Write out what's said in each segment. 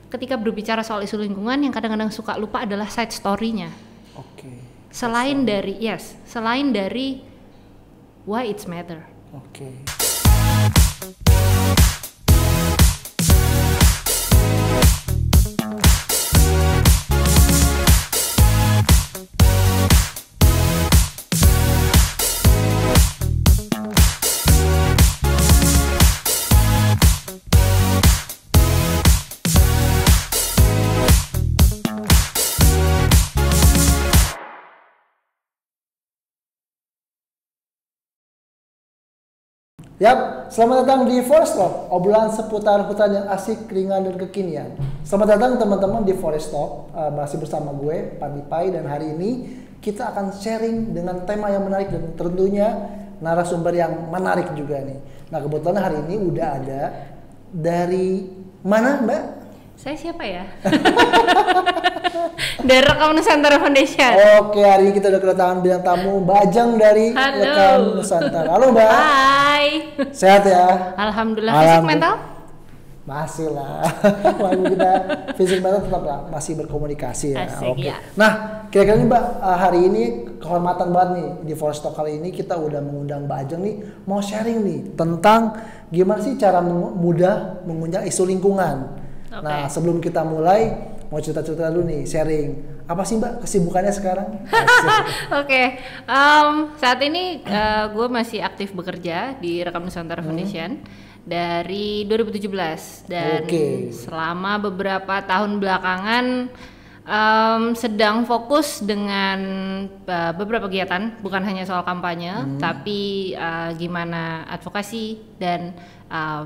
ketika berbicara soal isu lingkungan yang kadang-kadang suka lupa adalah side story-nya. Oke. Selain dari why it's matter. Oke. Yap, selamat datang di Forest Talk, obrolan seputar hutan yang asik, ringan, dan kekinian. Selamat datang teman-teman di Forest Talk, masih bersama gue, Pandi Pai, dan hari ini kita akan sharing dengan tema yang menarik dan tentunya narasumber yang menarik juga nih. Nah, kebetulan hari ini udah ada dari mana, Mbak? Saya siapa ya? Dari Rekam Nusantara Foundation. Oke, hari ini kita udah kedatangan bintang tamu Mbak Ajeng dari Rekam Nusantara. Halo Mbak. Hai. Sehat ya? Alhamdulillah. Fisik mental? Masih lah. Kita fisik mental tetap lah, masih berkomunikasi ya. Asik, Oke. ya. Nah, kira-kira nih Mbak, hari ini kehormatan banget nih di Forest Talk kali ini kita udah mengundang Mbak Ajeng nih mau sharing nih tentang gimana sih cara mudah mengunjang isu lingkungan. Okay. Nah, sebelum kita mulai mau cerita-cerita dulu nih, sharing. Apa sih Mbak kesibukannya sekarang? Oke, saat ini gue masih aktif bekerja di Rekam Nusantara Foundation dari 2017 dan selama beberapa tahun belakangan sedang fokus dengan beberapa kegiatan, bukan hanya soal kampanye, tapi gimana advokasi dan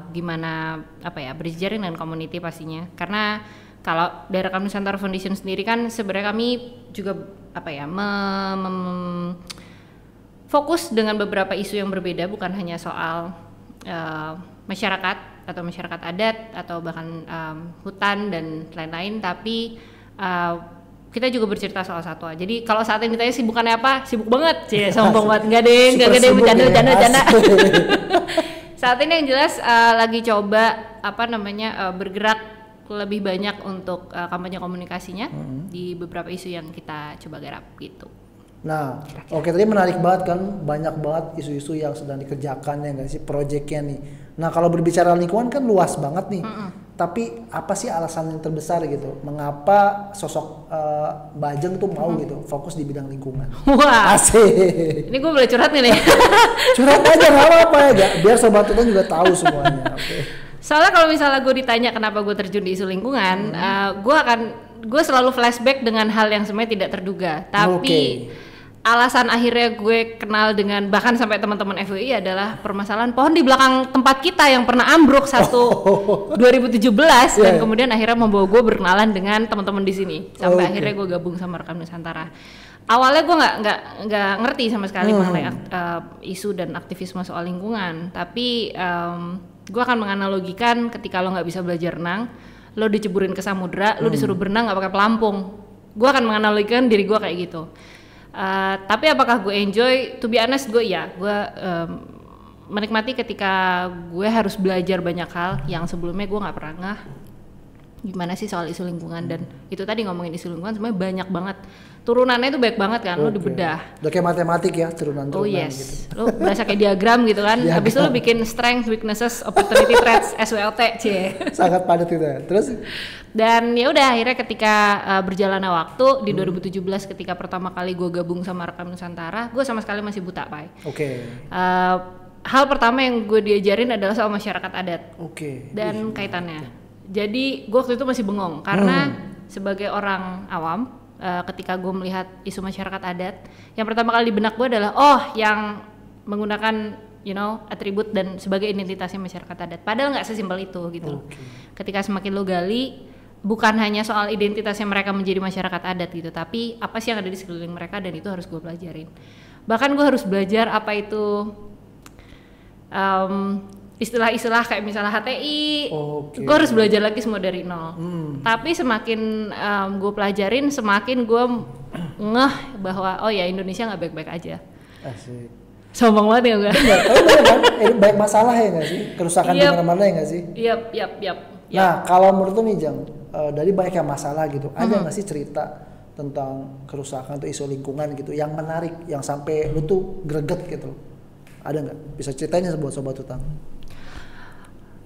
gimana berjejaring dengan community pastinya. Karena kalau dari Rekam Nusantara Foundation sendiri kan sebenarnya kami juga fokus dengan beberapa isu yang berbeda, bukan hanya soal masyarakat atau masyarakat adat atau bahkan hutan dan lain-lain, tapi kita juga bercerita soal satwa. Jadi kalau saat ini ditanya sibukannya apa, sibuk banget, sombong banget, enggak deh, bercanda. Saat ini yang jelas lagi coba bergerak lebih banyak untuk kampanye komunikasinya di beberapa isu yang kita coba garap gitu. Nah, oke, tadi menarik banget kan, banyak banget isu-isu yang sedang dikerjakan ya nggak sih, proyeknya nih. Nah, kalau berbicara lingkungan kan luas banget nih. Tapi apa sih alasan yang terbesar gitu? Mengapa sosok Mbak Ajeng tuh mau gitu fokus di bidang lingkungan? Wah, asik. Ini gue boleh curhat nih? Curhat aja nggak apa-apa ya, biar sobat kita juga tahu semuanya. Oke. Soalnya kalau misalnya gue ditanya kenapa gue terjun di isu lingkungan, gue selalu flashback dengan hal yang sebenarnya tidak terduga. Tapi alasan akhirnya gue kenal dengan bahkan sampai teman-teman FWI adalah permasalahan pohon di belakang tempat kita yang pernah ambruk 2017 dan kemudian akhirnya membawa gue berkenalan dengan teman-teman di sini sampai akhirnya gue gabung sama Rekam Nusantara. Awalnya gue nggak ngerti sama sekali mengenai isu dan aktivisme soal lingkungan, tapi gue akan menganalogikan ketika lo nggak bisa belajar renang, lo diceburin ke samudra, lo disuruh berenang nggak pakai pelampung. Gue akan menganalogikan diri gue kayak gitu. Tapi apakah gue enjoy? To be honest, gue menikmati ketika gue harus belajar banyak hal yang sebelumnya gue nggak pernah ngeh gimana sih soal isu lingkungan. Dan itu tadi ngomongin isu lingkungan sebenarnya banyak banget. Turunannya itu banyak banget kan, lo dibedah. Udah kayak matematik ya, turunan-turunan gitu. Lo berasa kayak diagram gitu kan, habis itu lo bikin strength, weaknesses, opportunity threats, SWOT, sangat padat itu ya. Terus? Dan ya udah akhirnya ketika berjalannya waktu di 2017 ketika pertama kali gue gabung sama Rekam Nusantara, gue sama sekali masih buta, Pai. Hal pertama yang gue diajarin adalah soal masyarakat adat. Dan kaitannya. Jadi gue waktu itu masih bengong karena sebagai orang awam, ketika gue melihat isu masyarakat adat, yang pertama kali di benak gue adalah yang menggunakan atribut dan sebagai identitasnya masyarakat adat. Padahal nggak sesimpel itu gitu. Ketika semakin lo gali, bukan hanya soal identitasnya mereka menjadi masyarakat adat gitu, tapi apa sih yang ada di sekeliling mereka, dan itu harus gue pelajarin. Bahkan gue harus belajar apa itu istilah-istilah kayak misalnya HTI, gue harus belajar lagi semua dari nol. Tapi semakin gue pelajarin, semakin gue ngeh bahwa Indonesia nggak baik-baik aja. Asik. Sombong banget ya enggak? Banyak masalah ya nggak sih? Kerusakan di mana-mana ya nggak sih? Yap. Nah, kalau menurut lu nih Jang, dari banyaknya masalah gitu, ada nggak sih cerita tentang kerusakan atau isu lingkungan gitu yang menarik, yang sampai lu tuh greget gitu? Ada nggak? Bisa ceritain ya buat sobat hutang?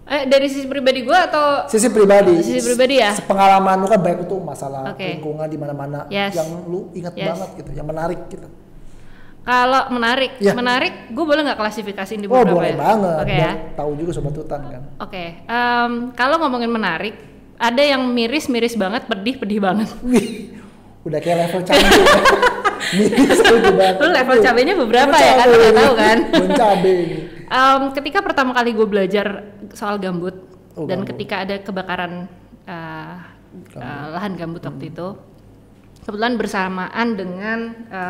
Dari sisi pribadi gue atau sisi pribadi? Sisi pribadi ya. Pengalaman lu kan banyak tuh masalah lingkungan di mana-mana yang lu ingat banget gitu, yang menarik gitu. Kalau menarik, gue boleh nggak klasifikasiin di beberapa? Oh boleh banget. Oke ya. Tahu juga sobat hutan kan. Oke. Kalau ngomongin menarik, ada yang miris banget, pedih banget. Wih, udah kayak level cabai. Miris banget. Lu level cabenya beberapa ya kan? Udah tahu kan? Cabai. Ketika pertama kali gue belajar soal gambut dan ketika ada kebakaran lahan gambut waktu itu, kebetulan bersamaan dengan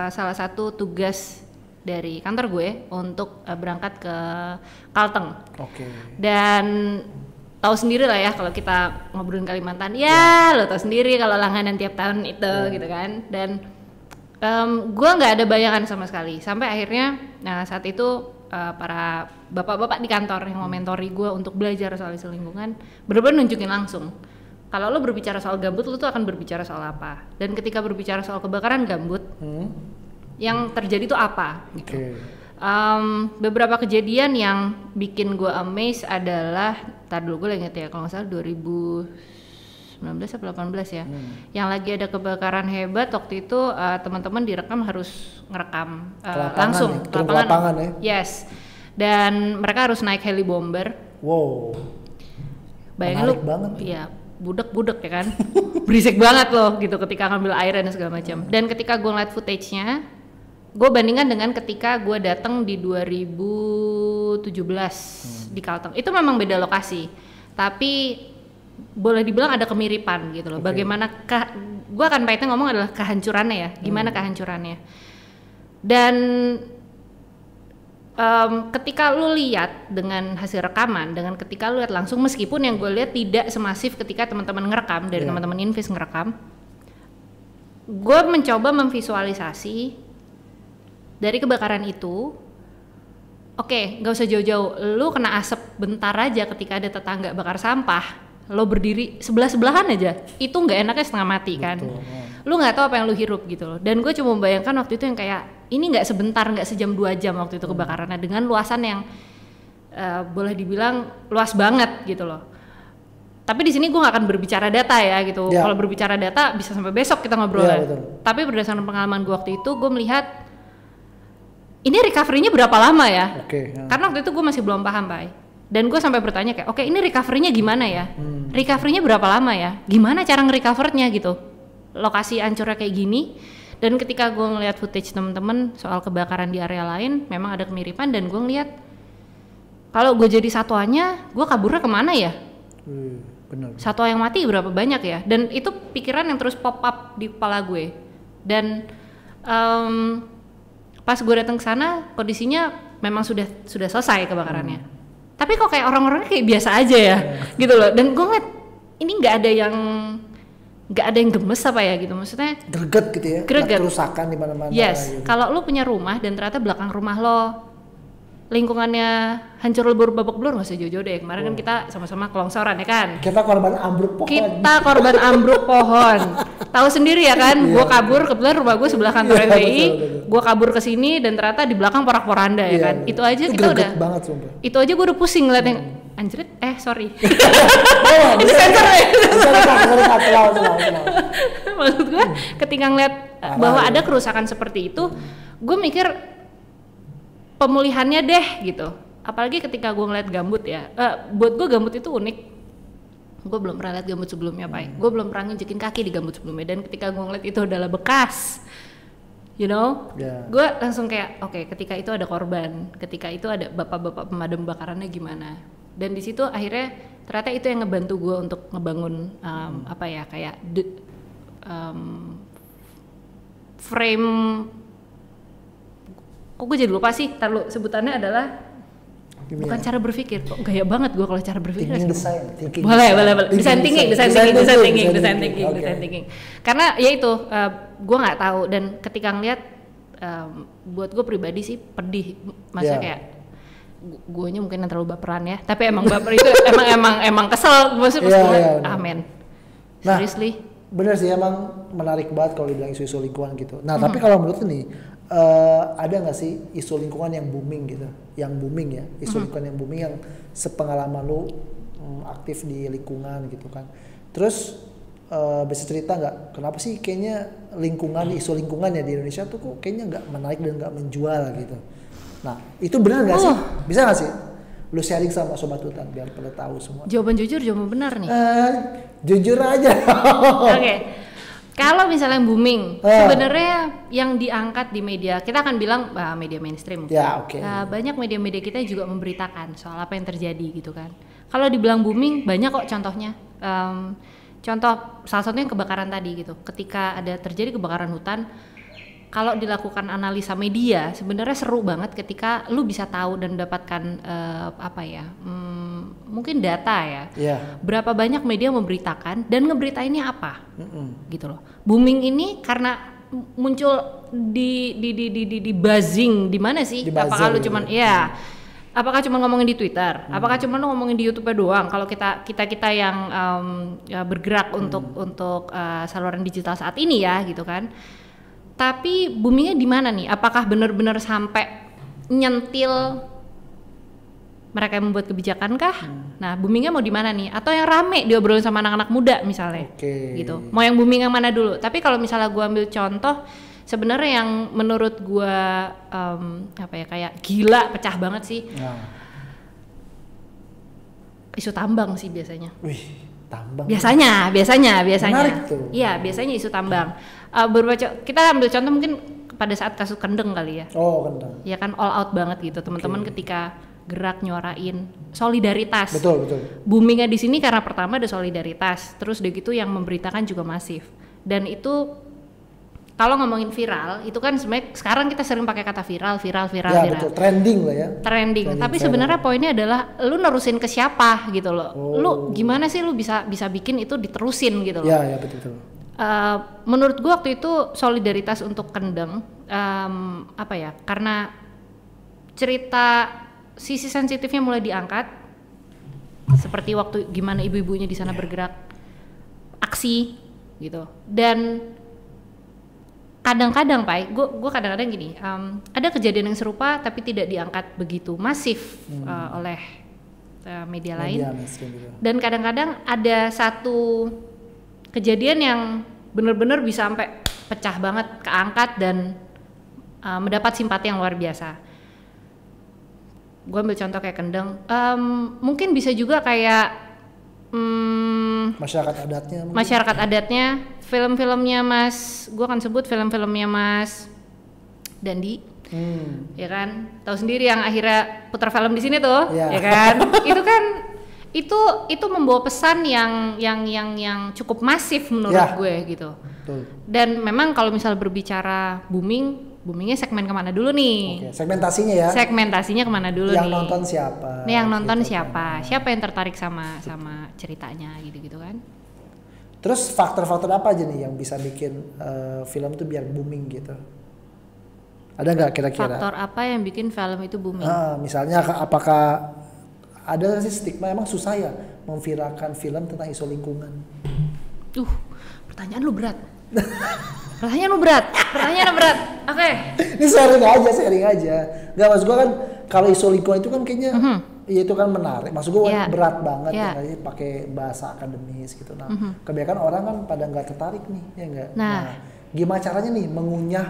salah satu tugas dari kantor gue untuk berangkat ke Kalteng. Dan tahu sendiri lah ya kalau kita ngobrolin Kalimantan, lo tahu sendiri kalau langganan tiap tahun itu gitu kan. Dan gue nggak ada bayangan sama sekali sampai akhirnya saat itu para bapak-bapak di kantor yang mementori gue untuk belajar soal isu lingkungan benar-benar nunjukin langsung kalau lo berbicara soal gambut lo tuh akan berbicara soal apa, dan ketika berbicara soal kebakaran gambut yang terjadi tuh apa gitu. Beberapa kejadian yang bikin gue amazed adalah, tar dulu gue inget ya, kalau nggak salah 2019 atau 18 ya, yang lagi ada kebakaran hebat waktu itu, teman-teman direkam harus ngerekam langsung ke lapangan ya. Yes, dan mereka harus naik heli bomber. Wow, bayangin lu banget ya, budek ya kan. Berisik banget loh gitu ketika ngambil air dan segala macam. Dan ketika gue ngeliat footage-nya, gue bandingkan dengan ketika gue datang di 2017 di Kalteng. Itu memang beda lokasi, tapi boleh dibilang ada kemiripan gitu loh. Bagaimana gue akan paitnya ngomong adalah kehancurannya ya, gimana kehancurannya. Dan ketika lu lihat dengan hasil rekaman, dengan ketika lu lihat langsung, meskipun yang gue lihat tidak semasif ketika teman-teman ngerekam dari teman-teman Invis ngerekam, gue mencoba memvisualisasi dari kebakaran itu. Oke, nggak usah jauh-jauh, lu kena asap bentar aja ketika ada tetangga bakar sampah, lo berdiri sebelah-sebelahan aja, itu nggak enaknya setengah mati kan. Lu nggak tahu apa yang lu hirup gitu loh. Dan gue cuma membayangkan waktu itu yang kayak ini nggak sebentar, nggak sejam 2 jam waktu itu kebakarannya, dengan luasan yang boleh dibilang luas banget gitu loh. Tapi di sini gue nggak akan berbicara data ya gitu. Kalau berbicara data bisa sampai besok kita ngobrol. Tapi berdasarkan pengalaman gue waktu itu, gue melihat ini recovery-nya berapa lama ya? Karena waktu itu gue masih belum paham, Pak. Dan gue sampai bertanya kayak, oke, ini recovery-nya gimana ya? Recovery-nya berapa lama ya? Gimana cara nge-recover-nya gitu? Lokasi hancurnya kayak gini. Dan ketika gue ngeliat footage temen-temen soal kebakaran di area lain, memang ada kemiripan, dan gue ngeliat kalau gue jadi satuannya, gue kaburnya kemana ya? Bener. Satwa yang mati berapa banyak ya? Dan itu pikiran yang terus pop up di kepala gue. Dan pas gue datang ke sana, kondisinya memang sudah selesai kebakarannya. Tapi kok kayak orang-orangnya kayak biasa aja ya, gitu loh. Dan gue ngeliat ini nggak ada yang gemes apa ya gitu, maksudnya greget gitu ya, greget. Kerusakan di mana-mana. Yes, gitu. Kalau lu punya rumah dan ternyata belakang rumah lo lingkungannya hancur lebur babak belur, nggak usah jauh-jauh deh. Kemarin kan kita sama-sama kelongsoran ya kan. Kita korban ambruk pohon. Tahu sendiri ya kan, gue kabur, kebetulan rumah gue sebelah kantor MPI, gue kabur ke sini dan ternyata di belakang porak-poranda ya kan. Itu aja itu kita udah banget, sumpah. Itu aja gue udah pusing ngeliat yang anjrit, sorry. Itu sensor ya. Maksud gue ketika ngeliat bahwa ada kerusakan seperti itu, gue mikir pemulihannya deh gitu. Apalagi ketika gue ngeliat gambut ya, buat gue gambut itu unik. Gue belum pernah lihat gambut sebelumnya, Pak. Gue belum pernah nginjekin kaki di gambut sebelumnya, dan ketika gue ngeliat itu adalah bekas, gue langsung kayak oke, ketika itu ada korban, ketika itu ada bapak-bapak pemadam bakarannya gimana. Dan di situ akhirnya ternyata itu yang ngebantu gue untuk ngebangun frame. Kok gue jadi lupa sih, sebutannya adalah bukan cara berpikir, kok gaya banget gue kalau cara berpikir. Boleh. Design thinking. Karena ya itu, gue nggak tahu, dan ketika ngeliat, buat gue pribadi sih pedih, maksudnya kayak guanya mungkin yang terlalu baperan ya, tapi emang baper itu emang kesel, maksudnya amen. Nah, seriously. Bener sih, emang menarik banget kalau dibilang isu-isu lingkungan gitu. Nah, tapi kalau menurut lu nih, ada nggak sih isu lingkungan yang booming gitu? Yang booming ya, isu lingkungan yang booming yang sepengalaman lu aktif di lingkungan gitu kan. Terus bisa cerita nggak, kenapa sih kayaknya isu lingkungan ya di Indonesia tuh kok kayaknya nggak menarik dan nggak menjual gitu. Nah, itu benar nggak sih? Bisa nggak sih? Lu sharing sama Sobat Hutan biar pada tahu semua. Jawaban jujur, jawaban benar nih. Jujur aja. Oke. Kalau misalnya booming, sebenarnya yang diangkat di media, kita akan bilang media mainstream. Ya, oke. Banyak media-media kita juga memberitakan soal apa yang terjadi gitu kan. Kalau dibilang booming, banyak kok contohnya. Contoh salah satunya kebakaran tadi gitu. Ketika ada terjadi kebakaran hutan, kalau dilakukan analisa media, sebenarnya seru banget ketika lu bisa tahu dan mendapatkan mungkin data ya. Yeah. Berapa banyak media memberitakan dan ngeberitainnya apa, gitu loh. Booming ini karena muncul di buzzing di mana sih? Apakah lu cuman apakah cuma ngomongin di Twitter? Apakah cuma lu ngomongin di YouTube doang? Kalau kita yang bergerak untuk saluran digital saat ini ya, gitu kan. Tapi boomingnya di mana nih? Apakah benar-benar sampai nyentil mereka yang membuat kebijakan kah? Nah, boomingnya mau di mana nih? Atau yang rame diobrolin sama anak-anak muda misalnya, gitu. Mau yang booming yang mana dulu? Tapi kalau misalnya gue ambil contoh, sebenarnya yang menurut gue kayak gila, pecah banget sih. Isu tambang sih biasanya. Wih, tambang. Biasanya. Menarik tuh. Iya, biasanya isu tambang. Kita ambil contoh mungkin pada saat kasus Kendeng kali ya. Oh, Kendeng. Ya kan, all out banget gitu teman-teman ketika gerak nyuarain solidaritas. Betul. Boomingnya di sini karena pertama ada solidaritas, terus udah gitu yang memberitakan juga masif. Dan itu kalau ngomongin viral, itu kan sebenarnya sekarang kita sering pakai kata viral. Ya, betul. Trending lah ya. Trending. Tapi sebenarnya poinnya adalah lu nerusin ke siapa gitu loh. Lu gimana sih lu bisa bikin itu diterusin gitu loh. Ya, betul. Menurut gua waktu itu solidaritas untuk Kendeng karena cerita sisi sensitifnya mulai diangkat, seperti waktu gimana ibu-ibunya di sana bergerak aksi gitu. Dan kadang-kadang gue kadang-kadang gini, ada kejadian yang serupa tapi tidak diangkat begitu masif oleh media lain. Dan kadang-kadang ada satu kejadian yang benar-benar bisa sampai pecah banget, keangkat dan mendapat simpati yang luar biasa. Gue ambil contoh kayak Kendeng, mungkin bisa juga kayak masyarakat adatnya, film-filmnya gue akan sebut film-filmnya Mas Dandi, ya kan, tahu sendiri yang akhirnya putar film di sini tuh, ya kan, itu kan itu membawa pesan yang cukup masif menurut gue gitu. Betul. Dan memang kalau misal berbicara boomingnya segmen kemana dulu nih? Segmentasinya ya. Segmentasinya kemana dulu yang nih? Yang nonton siapa? Yang nonton siapa? Siapa yang tertarik sama ceritanya gitu kan? Terus faktor-faktor apa aja nih yang bisa bikin film tuh biar booming gitu? Ada nggak kira-kira? Faktor apa yang bikin film itu booming? Misalnya apakah ada sih stigma, emang susah ya memviralkan film tentang isu lingkungan? Pertanyaan lu berat. Pertanyaan lu berat. Oke. Ini sharing aja. Gak, maksud gue kan kalau isu lingkungan itu kan kayaknya ya itu kan menarik. Maksud gue berat banget ya pakai bahasa akademis gitu. Nah, kebanyakan orang kan pada nggak tertarik nih, ya nggak. Nah, gimana caranya nih mengunyah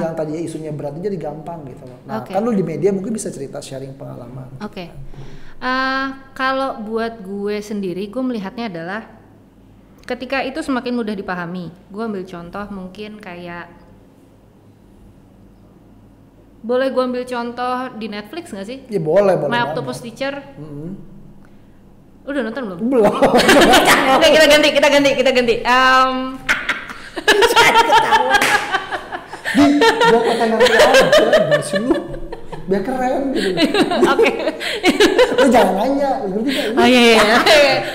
yang tadinya isunya berat itu jadi gampang gitu loh. Nah, kan lu di media mungkin bisa cerita sharing pengalaman. Oke. Kalau buat gue sendiri, gue melihatnya adalah ketika itu semakin mudah dipahami. Gue ambil contoh mungkin kayak, boleh gue ambil contoh di Netflix nggak sih? Ya boleh. My Octopus Teacher. Udah nonton belum? Belum. Oke, kita ganti. Ketawa. Gue kata nanti aja, masih lu. Biar keren gitu. Oke. Lu jangan nanya, ngerti gak? Oh iya.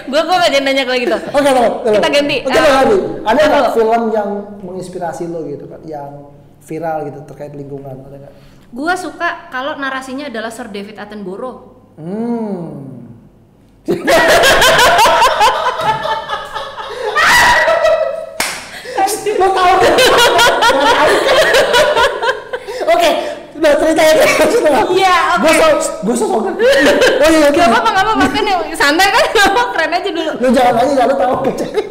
Gue gak jadi nanya kalau gitu. Oke, kita ganti. Ada nggak film yang menginspirasi lo gitu kan, yang viral gitu terkait lingkungan, ada nggak? Gue suka kalau narasinya adalah Sir David Attenborough. ceritain. Iya, oke. Gue sosokan. Oh iya, Gak apa-apa kan ya, santai kan, keren aja dulu. Lu jangan aja, lu tahu ke cewek.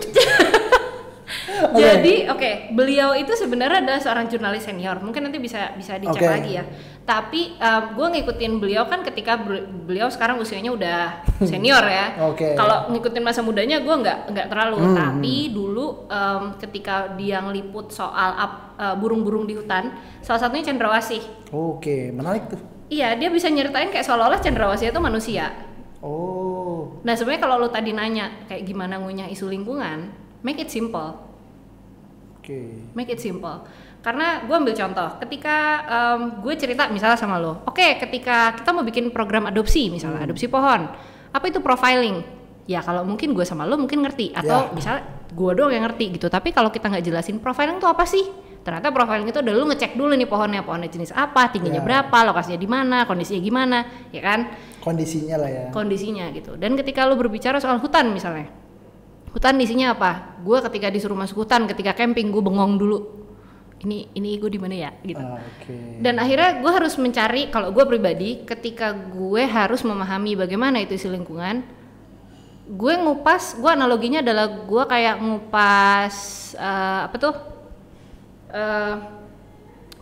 Jadi, beliau itu sebenarnya adalah seorang jurnalis senior. Mungkin nanti bisa dicek lagi ya. Tapi gue ngikutin beliau kan ketika beliau sekarang usianya udah senior ya. Kalau ngikutin masa mudanya gue nggak terlalu. Tapi dulu ketika dia ngeliput soal burung-burung di hutan, salah satunya cendrawasih. Menarik tuh. Iya, dia bisa nyeritain kayak seolah-olah cendrawasih itu manusia. Nah sebenarnya kalau lo tadi nanya kayak gimana ngunyah isu lingkungan, make it simple. Make it simple. Karena gue ambil contoh, ketika gue cerita misalnya sama lo, ketika kita mau bikin program adopsi misalnya, adopsi pohon, apa itu profiling? Ya kalau mungkin gue sama lo mungkin ngerti, atau misalnya gue doang yang ngerti gitu. Tapi kalau kita nggak jelasin profiling itu apa sih? Ternyata profiling itu adalah lo ngecek dulu nih pohonnya jenis apa, tingginya berapa, lokasinya di mana, kondisinya gimana, ya kan? Kondisinya lah ya. Kondisinya gitu. Dan ketika lo berbicara soal hutan misalnya, hutan isinya apa? Gue ketika disuruh masuk hutan, ketika camping gue bengong dulu. Ini gue di mana ya? Gitu. Dan akhirnya gue harus mencari, kalau gue pribadi, ketika gue harus memahami bagaimana itu isu lingkungan, gue analoginya adalah gue kayak ngupas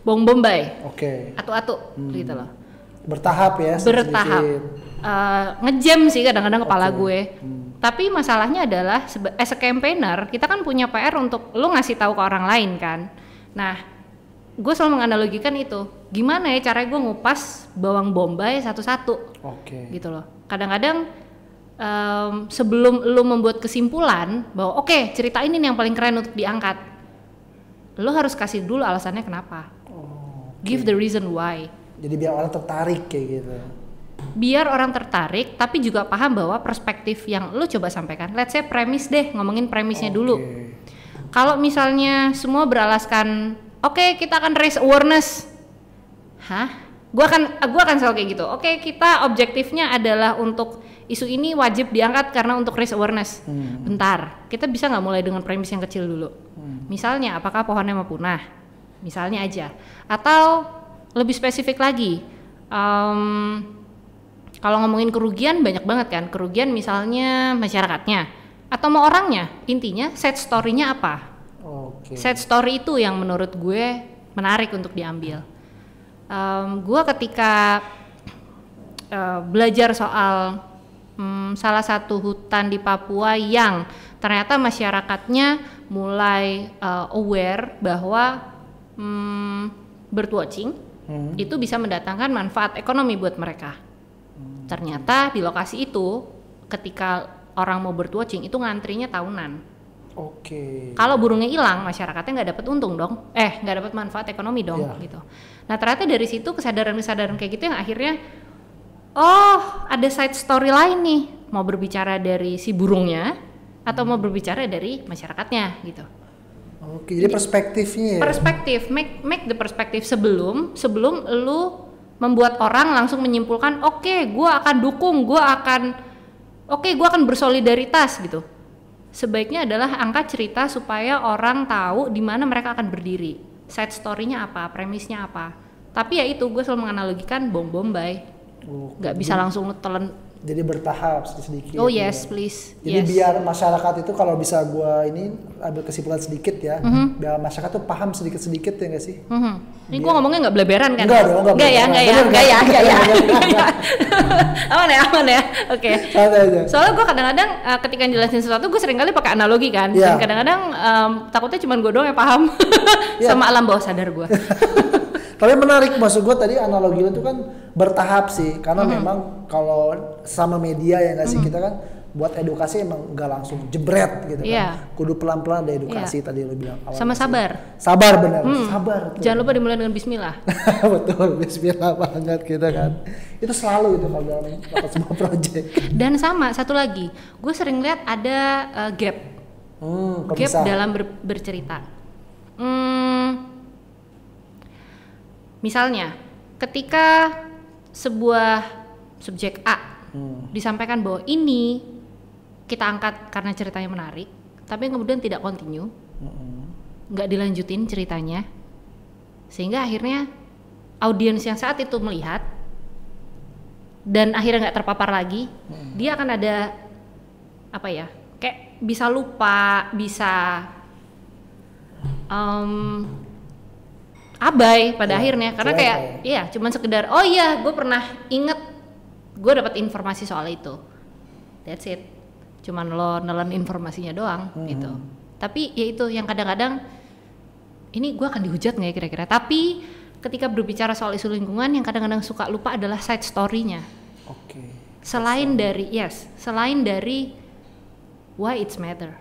bawang bombay, atu-atu, gitu loh. Bertahap ya? Bertahap. Ngejam sih kadang-kadang kepala gue. Tapi masalahnya adalah as a campaigner kita kan punya PR untuk lu ngasih tahu ke orang lain kan. Nah, gue selalu menganalogikan itu. Gimana ya caranya gue ngupas bawang bombay satu-satu. Gitu loh. Kadang-kadang sebelum lu membuat kesimpulan bahwa cerita ini nih yang paling keren untuk diangkat, lu harus kasih dulu alasannya kenapa. Give the reason why. Jadi biar orang tertarik kayak gitu. Biar orang tertarik, tapi juga paham bahwa perspektif yang lu coba sampaikan, let's say premis deh, ngomongin premisnya dulu. Kalau misalnya semua beralaskan, kita akan raise awareness, Gua akan selalu kayak gitu. Kita objektifnya adalah untuk isu ini wajib diangkat karena untuk raise awareness. Bentar, kita bisa nggak mulai dengan premis yang kecil dulu? Misalnya, apakah pohonnya mau punah? Misalnya aja. Atau lebih spesifik lagi. Kalau ngomongin kerugian banyak banget kan, kerugian misalnya masyarakatnya atau mau orangnya, intinya set story-nya apa. Set story itu yang menurut gue menarik untuk diambil. Gue ketika belajar soal salah satu hutan di Papua yang ternyata masyarakatnya mulai aware bahwa birdwatching itu bisa mendatangkan manfaat ekonomi buat mereka. Ternyata di lokasi itu ketika orang mau birdwatching itu ngantrinya tahunan. Kalau burungnya hilang, masyarakatnya nggak dapat untung dong, nggak dapat manfaat ekonomi dong, gitu. Nah ternyata dari situ kesadaran kayak gitu yang akhirnya, ada side story lain nih, mau berbicara dari si burungnya atau mau berbicara dari masyarakatnya, gitu. Jadi perspektifnya. Perspektif, make the perspektif sebelum lu membuat orang langsung menyimpulkan, gue akan dukung, gue akan bersolidaritas gitu. Sebaiknya adalah angkat cerita supaya orang tahu di mana mereka akan berdiri, side story-nya apa, premisnya apa. Tapi ya itu, gue selalu menganalogikan bom bombay, nggak bisa langsung telan. Jadi bertahap sedikit. Yes, please. Jadi biar masyarakat itu, kalau bisa gue ini ambil kesimpulan sedikit ya, biar masyarakat tuh paham sedikit-sedikit ya nggak sih? Ini gue ngomongnya nggak beleberan kan? Enggak ya. Aman ya. Oke. Soalnya gue kadang-kadang ketika jelasin sesuatu gue sering kali pakai analogi kan, dan kadang-kadang takutnya cuma gue doang yang paham sama alam bawah sadar gue. Tapi menarik, maksud gue tadi analogi itu kan bertahap sih, karena memang kalau sama media ya nggak sih, kita kan buat edukasi emang nggak langsung jebret gitu kan, kudu pelan-pelan ada edukasi tadi lo bilang. Sama sabar. Sabar benar, sabar. Tuh. Jangan lupa dimulai dengan Bismillah. Betul, Bismillah banget gitu kan. Itu selalu itu kalau dalam sebuah project. Dan sama satu lagi, gue sering lihat ada gap dalam bercerita. Misalnya, ketika sebuah subjek A disampaikan bahwa ini kita angkat karena ceritanya menarik, tapi kemudian tidak continue, nggak dilanjutin ceritanya, sehingga akhirnya audiens yang saat itu melihat dan akhirnya nggak terpapar lagi, dia akan ada apa ya, kayak bisa lupa, bisa abai pada akhirnya, karena kayak iya cuman sekedar oh iya gue pernah inget gue dapat informasi soal itu, that's it, cuman lo nelen informasinya doang gitu. Tapi ya itu yang kadang-kadang ini gue akan dihujat nggak ya kira-kira, tapi ketika berbicara soal isu lingkungan yang kadang-kadang suka lupa adalah side story-nya. Selain dari why it's matter.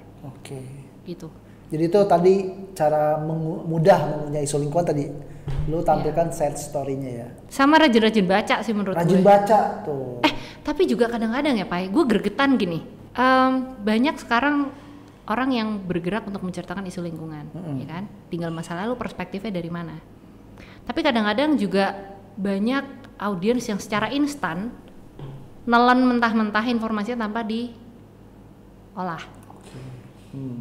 Gitu. Jadi itu tadi cara mudah mengunyah isu lingkungan tadi. Lu tampilkan side story-nya ya. Sama rajin-rajin baca sih menurut gue. Rajin baca tuh. Tapi juga kadang-kadang ya Pak, gue gregetan gini. Banyak sekarang orang yang bergerak untuk menceritakan isu lingkungan, ya kan? Tinggal masalah lu perspektifnya dari mana. Tapi kadang-kadang juga banyak audiens yang secara instan nelen mentah-mentah informasinya tanpa diolah.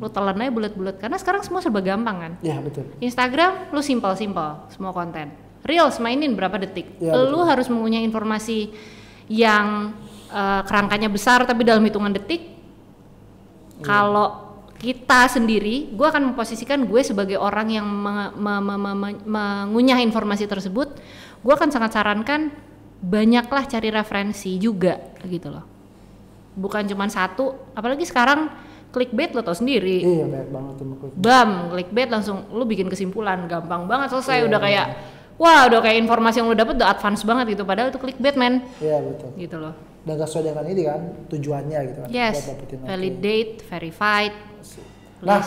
Lu telan aja bulat-bulat karena sekarang semua serba gampang kan. Iya betul. Instagram lu simpel-simpel semua konten. Reels mainin berapa detik. Ya, lu harus mengunyah informasi yang kerangkanya besar tapi dalam hitungan detik. Kalau kita sendiri, gue akan memposisikan gue sebagai orang yang mengunyah informasi tersebut. Gue akan sangat sarankan banyaklah cari referensi juga gitu loh. Bukan cuma satu, apalagi sekarang clickbait lo tau sendiri. Iya banyak banget tuh clickbait. Clickbait langsung lu bikin kesimpulan, gampang banget selesai. Udah kayak wah udah kayak informasi yang lu dapet udah advance banget gitu, padahal itu clickbait men. Iya betul. Gitu loh. Dan gak sesuai dengan ini kan tujuannya gitu kan. Yes, validate, verified. Nah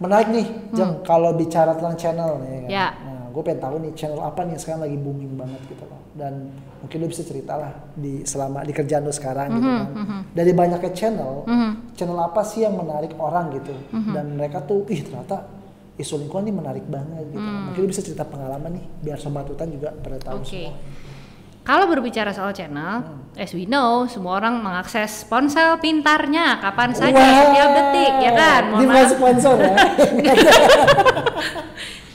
menarik nih Jeng, kalau bicara tentang channel nih kan. Ya. Nah gue pengen tahu nih channel apa nih sekarang lagi booming banget gitu loh. Dan mungkin lu bisa cerita lah selama di kerjaan lu sekarang gitu kan. Dari banyaknya channel, channel apa sih yang menarik orang gitu. Dan mereka tuh ternyata isu lingkungan ini menarik banget gitu. Mungkin lu bisa cerita pengalaman nih biar Sobat Hutan juga pada tahu semua. Kalau berbicara soal channel, as we know, semua orang mengakses ponsel pintarnya kapan saja setiap detik, ya kan? Di sponsor ya.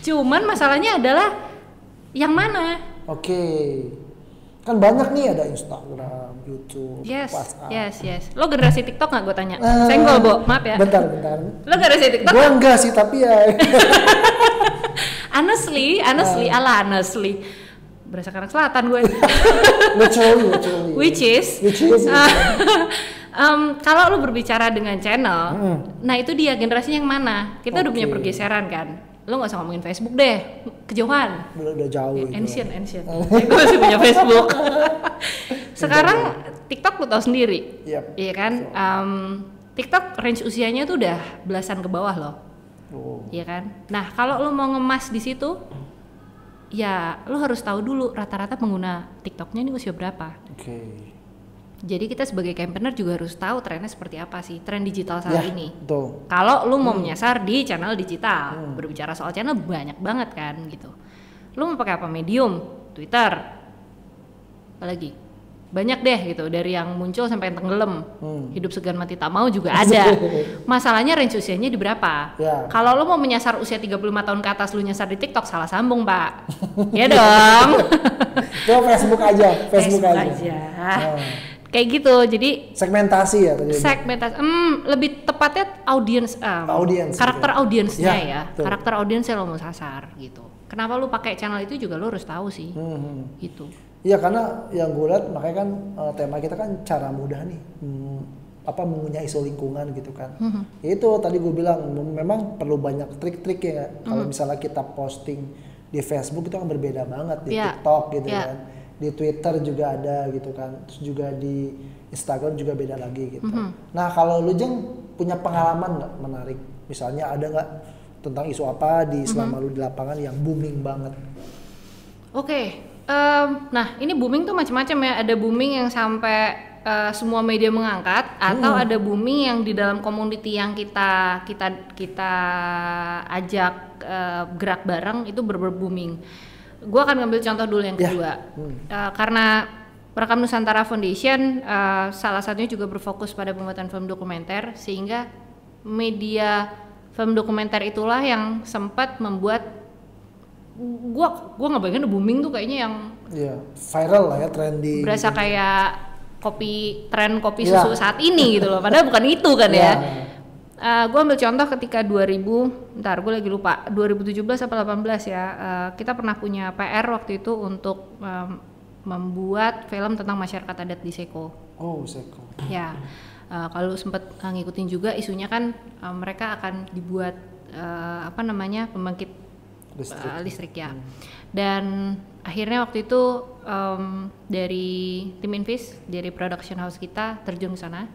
Cuman masalahnya adalah yang mana? Kan banyak nih, ada Instagram, YouTube, WhatsApp. Yes. Lo generasi TikTok nggak gue tanya? Senggol, Bo, maaf ya. Bentar. Lo generasi TikTok? Gue enggak sih, tapi ya. honestly. Berasa anak selatan gue. Literally. Which is kalau lu berbicara dengan channel, nah itu dia generasinya yang mana? Kita udah punya pergeseran kan. Lu nggak usah ngomongin Facebook deh, kejauhan. Udah jauh. Ancient. Gue masih punya Facebook. Sekarang TikTok lu tau sendiri, iya kan? TikTok range usianya tuh udah belasan ke bawah loh, iya kan? Nah kalau lu mau ngemas di situ, ya lo harus tahu dulu rata-rata pengguna TikToknya ini usia berapa. Jadi kita sebagai campaigner juga harus tahu trennya seperti apa sih, tren digital saat ini. Kalau lo mau menyasar di channel digital, berbicara soal channel banyak banget kan gitu. Lo mau pakai apa? Medium, Twitter, apalagi? Banyak deh gitu, dari yang muncul sampai yang tenggelam. Hidup segan mati tak mau juga ada. Masalahnya range usianya di berapa? Kalau lo mau menyasar usia 35 tahun ke atas, lo nyasar di TikTok, salah sambung Pak. Ya dong. Itu Facebook aja. Kayak gitu, jadi segmentasi ya tadi. Lebih tepatnya audience, karakter audiensnya ya. Karakter audiensnya lo mau sasar gitu. Kenapa lo pakai channel itu juga lo harus tahu sih. Gitu. Iya karena yang gue lihat makanya kan tema kita kan cara mudah nih mengunyah isu lingkungan gitu kan. Itu tadi gue bilang memang perlu banyak trik-trik ya. Kalau misalnya kita posting di Facebook itu kan berbeda banget, di TikTok gitu kan. Di Twitter juga ada gitu kan. Terus juga di Instagram juga beda lagi gitu. Nah kalau lu Jeng punya pengalaman nggak menarik? Misalnya ada nggak tentang isu apa di selama lu di lapangan yang booming banget? Nah ini booming tuh macam-macam ya. Ada booming yang sampai semua media mengangkat, atau ada booming yang di dalam community yang kita ajak gerak bareng itu booming. Gue akan ngambil contoh dulu yang kedua. Karena Perekam Nusantara Foundation salah satunya juga berfokus pada pembuatan film dokumenter, sehingga media film dokumenter itulah yang sempat membuat gua nggak bayangin booming tuh kayaknya yang viral lah ya, trending. Berasa gitu. Kayak tren kopi susu saat ini gitu loh. Padahal bukan itu kan ya. Gue ambil contoh ketika 2017 apa 18 ya, kita pernah punya PR waktu itu untuk membuat film tentang masyarakat adat di Seko. Oh, Seko. Ya, kalau sempat ngikutin juga isunya kan mereka akan dibuat pembangkit listrik ya. Dan akhirnya waktu itu dari tim Invis, dari production house kita terjun ke sana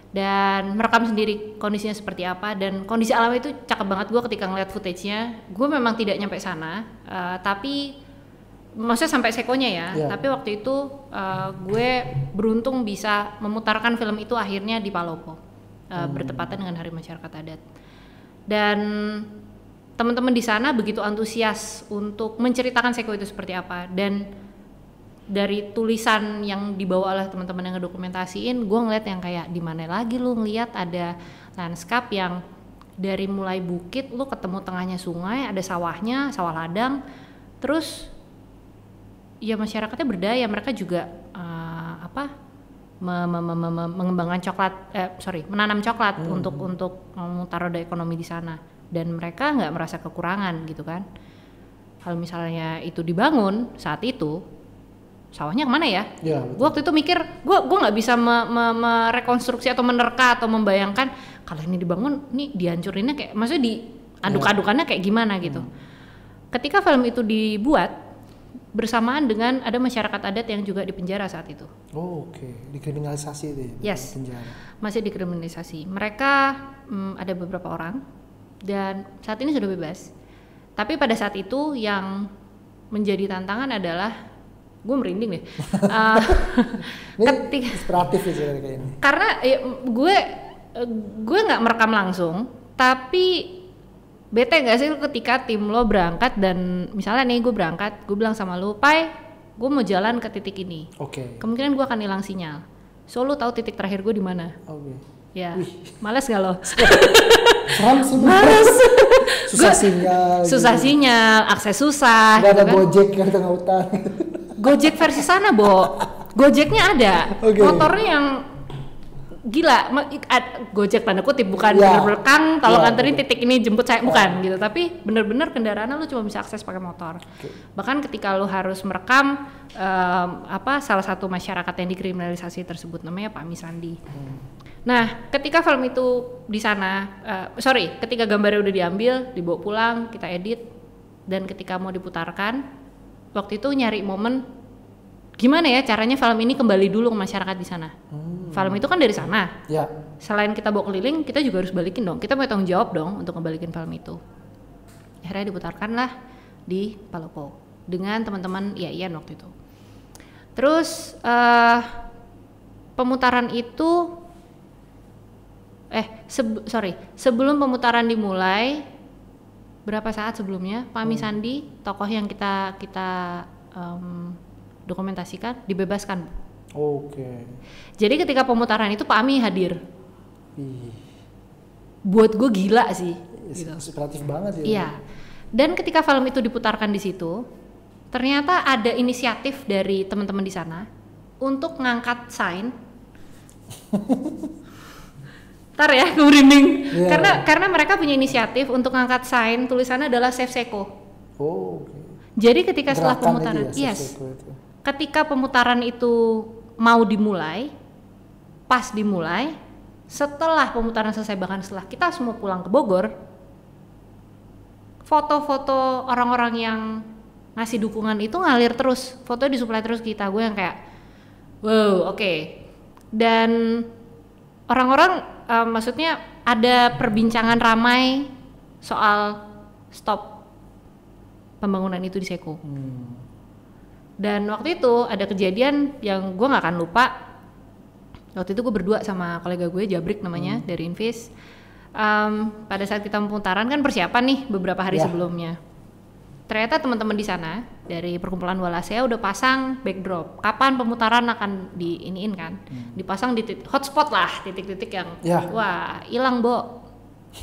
dan merekam sendiri kondisinya seperti apa, dan kondisi alam itu cakep banget. Gue ketika ngeliat footage-nya, gue memang tidak nyampe sana, tapi maksudnya sampai Sekonya ya. Tapi waktu itu gue beruntung bisa memutarkan film itu akhirnya di Palopo, bertepatan dengan Hari Masyarakat Adat. Dan teman-teman di sana begitu antusias untuk menceritakan Seko itu seperti apa, dan dari tulisan yang dibawa oleh teman-teman yang ngedokumentasiin, gue ngeliat yang kayak di mana lagi lu ngeliat ada lanskap yang dari mulai bukit lu ketemu tengahnya sungai, ada sawahnya, sawah ladang, terus ya masyarakatnya berdaya, mereka juga mengembangkan menanam coklat untuk memutar roda ekonomi di sana, dan mereka nggak merasa kekurangan gitu kan. Kalau misalnya itu dibangun saat itu, sawahnya kemana ya? Gue waktu itu mikir, gue nggak bisa merekonstruksi atau menerka atau membayangkan kalau ini dibangun, nih dihancurinnya kayak, maksudnya diaduk-adukannya kayak gimana gitu. Ketika film itu dibuat, bersamaan dengan ada masyarakat adat yang juga dipenjara saat itu. Oh, oke. Dikriminalisasi itu ya? Yes, penjara. Masih dikriminalisasi. Mereka ada beberapa orang dan saat ini sudah bebas. Tapi pada saat itu yang menjadi tantangan adalah, gue merinding deh. Ini inspiratif ya kayak ini. Karena gue nggak merekam langsung, tapi bete gak sih ketika tim lo berangkat dan misalnya nih gue berangkat, gue bilang sama lo, Pai, gue mau jalan ke titik ini. Kemungkinan gue akan hilang sinyal. So lo tahu titik terakhir gue di mana? Ya, males gak lo? Males. Susah sinyal, akses susah. Gak ada kan? Gojek kan tengah hutan. Gojek versi sana, Bo. Gojeknya ada. Motornya yang gila, Gojek tanda kutip, bukan bener-bener Kang tolong anterin titik ini, jemput saya, bukan gitu, tapi bener-bener kendaraannya lu cuma bisa akses pakai motor. Bahkan ketika lu harus merekam salah satu masyarakat yang dikriminalisasi tersebut, namanya Pak Misandi. Nah, ketika film itu di sana, ketika gambarnya udah diambil, dibawa pulang, kita edit, dan ketika mau diputarkan, waktu itu nyari momen gimana ya caranya film ini kembali dulu ke masyarakat di sana. Film itu kan dari sana. Selain kita bawa keliling, kita juga harus balikin dong. Kita punya tanggung jawab dong untuk ngebalikin film itu. Akhirnya diputarkanlah di Palopo dengan teman-teman IAIN waktu itu. Terus pemutaran itu sebelum pemutaran dimulai, berapa saat sebelumnya Pak Misandi, tokoh yang kita dokumentasikan, dibebaskan. Jadi ketika pemutaran itu Pak Ami hadir. Buat gue gila sih. Gitu. Inspiratif banget ya. Iya. Dan ketika film itu diputarkan di situ, ternyata ada inisiatif dari teman-teman di sana untuk ngangkat sign. Ntar ya, gue merinding. Karena mereka punya inisiatif untuk ngangkat sign, tulisannya adalah Save Seko. Jadi ketika setelah pemutaran, ketika pemutaran itu mau dimulai, pas dimulai, setelah pemutaran selesai, bahkan setelah kita semua pulang ke Bogor, foto-foto orang-orang yang ngasih dukungan itu ngalir terus, foto disuplai terus kita. Gue yang kayak, wow, oke. Dan orang-orang, maksudnya ada perbincangan ramai soal stop pembangunan itu di Seko. Dan waktu itu ada kejadian yang gue gak akan lupa. Waktu itu gue berdua sama kolega gue, Jabrik namanya, dari Invis. Pada saat kita pemutaran kan persiapan nih beberapa hari sebelumnya. Ternyata teman-teman di sana dari perkumpulan Walasea udah pasang backdrop. Kapan pemutaran akan diiniin kan? Dipasang di hotspot lah, titik-titik yang wah hilang, Bo.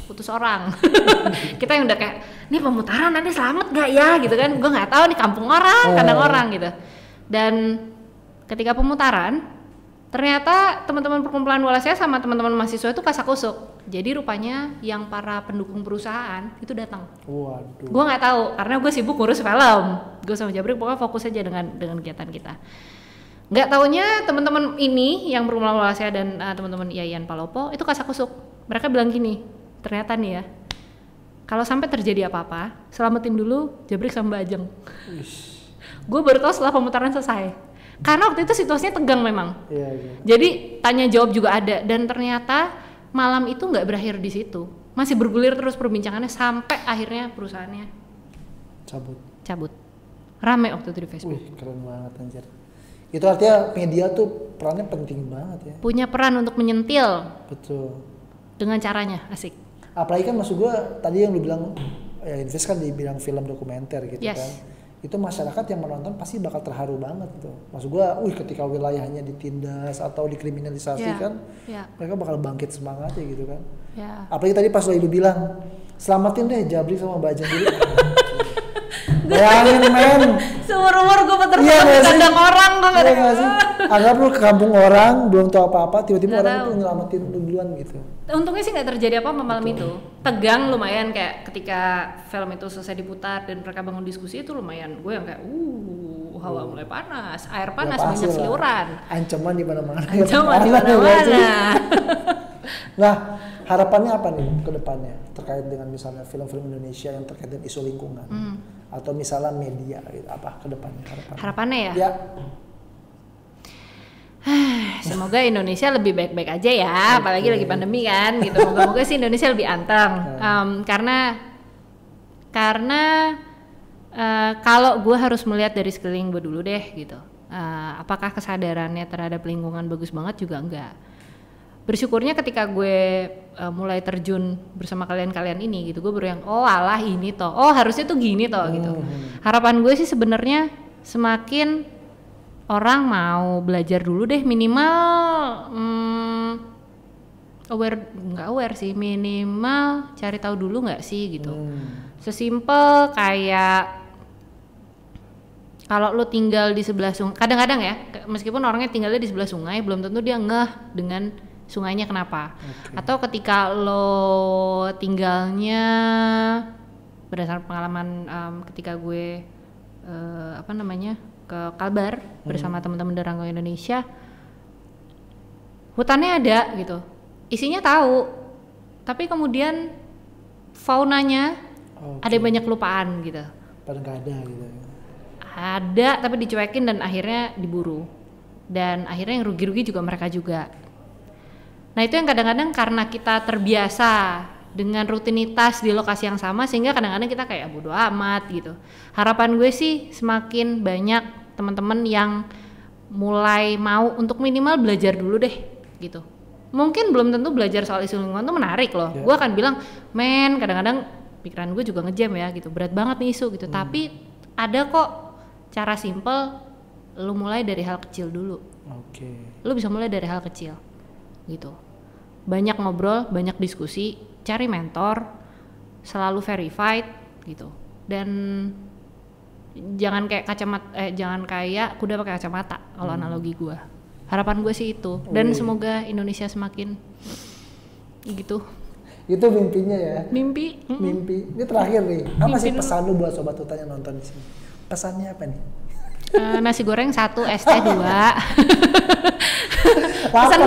putus orang. Kita yang udah kayak, nih pemutaran nanti selamat gak ya gitu kan, gue nggak tahu nih kampung orang, kandang orang gitu. Dan ketika pemutaran, ternyata teman-teman perkumpulan Wallace sama teman-teman mahasiswa itu kasak-kusuk. Jadi rupanya yang para pendukung perusahaan itu datang. Waduh. Gue nggak tahu karena gue sibuk ngurus film. Gue sama Jabrik pokoknya fokus aja dengan kegiatan kita. Nggak taunya teman-teman ini yang perkumpulan Wallace dan teman-teman Yayan Palopo itu kasak-kusuk. Mereka bilang gini, ternyata nih ya, kalau sampai terjadi apa-apa, selamatin dulu Jabrik sama Mbak Ajeng. Gue baru tahu setelah pemutaran selesai. Karena waktu itu situasinya tegang memang. Iya. Jadi tanya jawab juga ada dan ternyata malam itu nggak berakhir di situ. Masih bergulir terus perbincangannya sampai akhirnya perusahaannya cabut. Rame waktu itu di Facebook. Wih, keren banget anjir. Itu artinya media tuh perannya penting banget ya. Punya peran untuk menyentil. Betul. Dengan caranya, asik. Apalagi kan maksud gue tadi yang lu bilang ya Invest kan dibilang film dokumenter gitu kan. Itu masyarakat yang menonton pasti bakal terharu banget tuh. Maksud gue, ketika wilayahnya ditindas atau dikriminalisasi kan, mereka bakal bangkit semangatnya gitu kan. Apalagi tadi pas lu bilang, selamatin deh Jabrik sama Mbak Ajeng dulu. Bayangin men, seumur-umur gue peternak di kandang orang gue nggak sih? Anggap lu ke kampung orang, belum tahu apa-apa, tiba-tiba orang itu nyelamatin lu duluan gitu. Untungnya sih nggak terjadi apa-apa malam itu. Tegang lumayan kayak ketika film itu selesai diputar dan mereka bangun diskusi itu lumayan. Gue yang kayak hawa mulai panas, air panas, minyak seliuran. Ancaman di mana-mana. Nah, harapannya apa nih ke depannya terkait dengan misalnya film-film Indonesia yang terkait dengan isu lingkungan atau misalnya media gitu, apa ke depannya harapannya ya? Ya. Semoga Indonesia lebih baik-baik aja ya, apalagi lagi pandemi kan gitu. Moga-moga sih Indonesia lebih anteng. Karena kalau gue harus melihat dari sekeliling gue dulu deh gitu. Apakah kesadarannya terhadap lingkungan bagus banget juga enggak. Bersyukurnya ketika gue mulai terjun bersama kalian ini gitu, gue baru yang alah ini toh, harusnya tuh gini toh gitu. Harapan gue sih sebenarnya semakin orang mau belajar dulu deh, minimal aware sih, minimal cari tahu dulu nggak sih gitu. Sesimpel kayak kalau lo tinggal di sebelah sungai, kadang-kadang ya meskipun orangnya tinggalnya di sebelah sungai belum tentu dia ngeh dengan sungainya kenapa. Atau ketika lo tinggalnya berdasarkan pengalaman ketika gue ke Kalbar bersama teman-teman dari Rangga Indonesia, hutannya ada gitu, isinya tahu, tapi kemudian faunanya ada yang banyak kelupaan gitu. Pada nggak ada gitu. Ada tapi dicuekin dan akhirnya diburu, dan akhirnya yang rugi-rugi juga mereka juga. Nah itu yang kadang-kadang karena kita terbiasa dengan rutinitas di lokasi yang sama sehingga kadang-kadang kita kayak bodo amat gitu. Harapan gue sih semakin banyak teman-teman yang mulai mau untuk minimal belajar dulu deh gitu. Mungkin belum tentu belajar soal isu lingkungan itu menarik loh. Gue akan bilang, kadang-kadang pikiran gue juga ngejam ya gitu, berat banget nih isu gitu. Tapi ada kok cara simple, lu mulai dari hal kecil dulu. Lu bisa mulai dari hal kecil gitu. Banyak ngobrol, banyak diskusi, cari mentor, selalu verified gitu. Dan jangan kayak kuda pakai kacamata kalau analogi gue. Harapan gue sih itu. Dan semoga Indonesia semakin gitu. Itu mimpinya ya. Mimpi. Ini terakhir nih. Apa sih pesan lu buat sobat hutan yang nonton di sini? Pesannya apa nih? Nasi goreng 1, ST 2. Pesan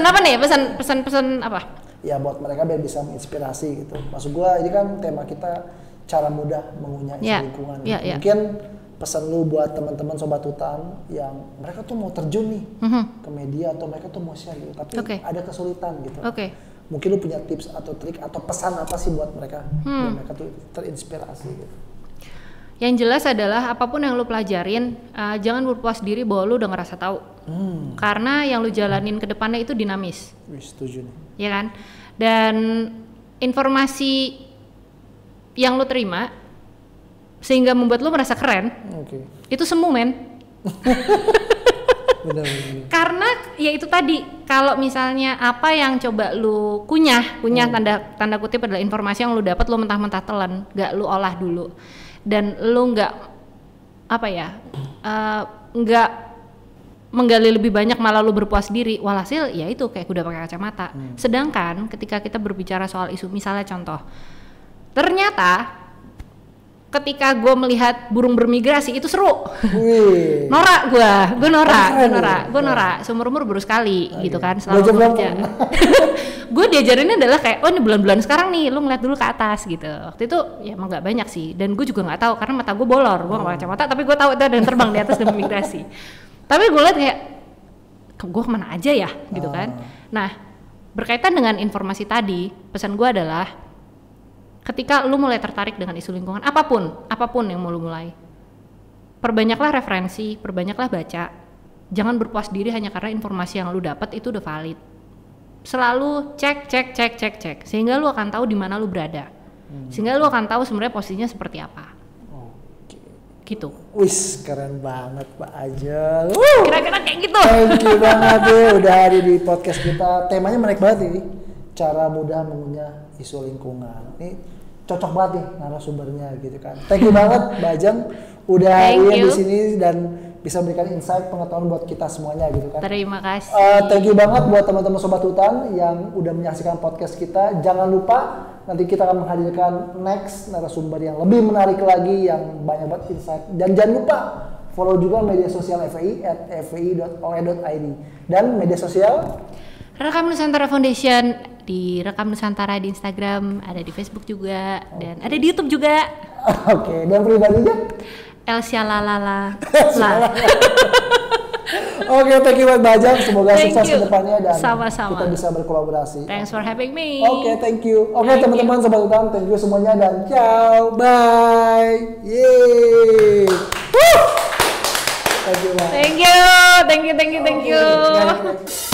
apa nih? Pesan apa? Ya buat mereka biar bisa menginspirasi gitu. Maksud gua ini kan tema kita cara mudah mengunyah isu lingkungan. Mungkin pesan lu buat teman-teman sobat hutan yang mereka tuh mau terjun nih ke media atau mereka tuh mau share gitu, tapi ada kesulitan gitu. Mungkin lu punya tips atau trik atau pesan apa sih buat mereka biar mereka tuh terinspirasi gitu. Yang jelas adalah apapun yang lu pelajarin, jangan berpuas diri bahwa lu udah ngerasa tahu. Karena yang lu jalanin ke depannya itu dinamis. Setuju nih. Ya kan? Dan informasi yang lu terima sehingga membuat lu merasa keren, itu semu men. Benar. Karena ya itu tadi, kalau misalnya apa yang coba lu kunyah tanda kutip adalah informasi yang lu dapat, lu mentah-mentah telan, nggak lu olah dulu, dan lu nggak nggak menggali lebih banyak, malah lu berpuas diri, walhasil ya itu kayak kuda pakai kacamata. Sedangkan ketika kita berbicara soal isu, misalnya contoh, ternyata ketika gue melihat burung bermigrasi itu seru. Norak gue norak seumur umur baru sekali gitu kan, selalu kerja. Gue diajarinnya adalah kayak, oh ini bulan-bulan sekarang nih, lu ngeliat dulu ke atas gitu. Waktu itu ya emang nggak banyak sih, dan gue juga nggak tahu karena mata gue bolor, gue nggak pakai kacamata, tapi gue tahu itu ada yang terbang di atas dan migrasi. Tapi gue liat kayak, gue kemana aja ya gitu kan. Nah, berkaitan dengan informasi tadi, pesan gue adalah ketika lu mulai tertarik dengan isu lingkungan, apapun yang mau lu mulai, perbanyaklah referensi, perbanyaklah baca. Jangan berpuas diri hanya karena informasi yang lu dapat itu udah valid. Selalu cek sehingga lu akan tahu di mana lu berada. Sehingga lu akan tahu sebenarnya posisinya seperti apa. Gitu. Wis, keren banget Pak Ajeng. Kira-kira kayak gitu. Thank you banget deh udah ada di podcast kita. Temanya menarik banget ini. Cara mudah mengunyah isu lingkungan. Ini cocok banget nih narasumbernya gitu kan. Thank you banget Mbak Ajeng udah hadir di sini dan bisa memberikan insight, pengetahuan buat kita semuanya gitu kan. Terima kasih. Thank you banget buat teman-teman Sobat Hutan yang udah menyaksikan podcast kita. Jangan lupa nanti kita akan menghadirkan next narasumber yang lebih menarik lagi, yang banyak banget insight. Dan jangan lupa follow juga media sosial FEI @fei.ole.id dan media sosial Rekam Nusantara Foundation, di Rekam Nusantara di Instagram, ada di Facebook juga, dan ada di YouTube juga. Oke, dan pribadinya? Elsia Lalala. Oke, thank you buat Bajang. Semoga sukses ke depannya dan sama-sama kita bisa berkolaborasi. Thanks for having me. Oke, thank you. Oke, teman-teman Sobat Hutan, thank you semuanya dan ciao. Bye. Yeay. Woo! Thank you. Thank you.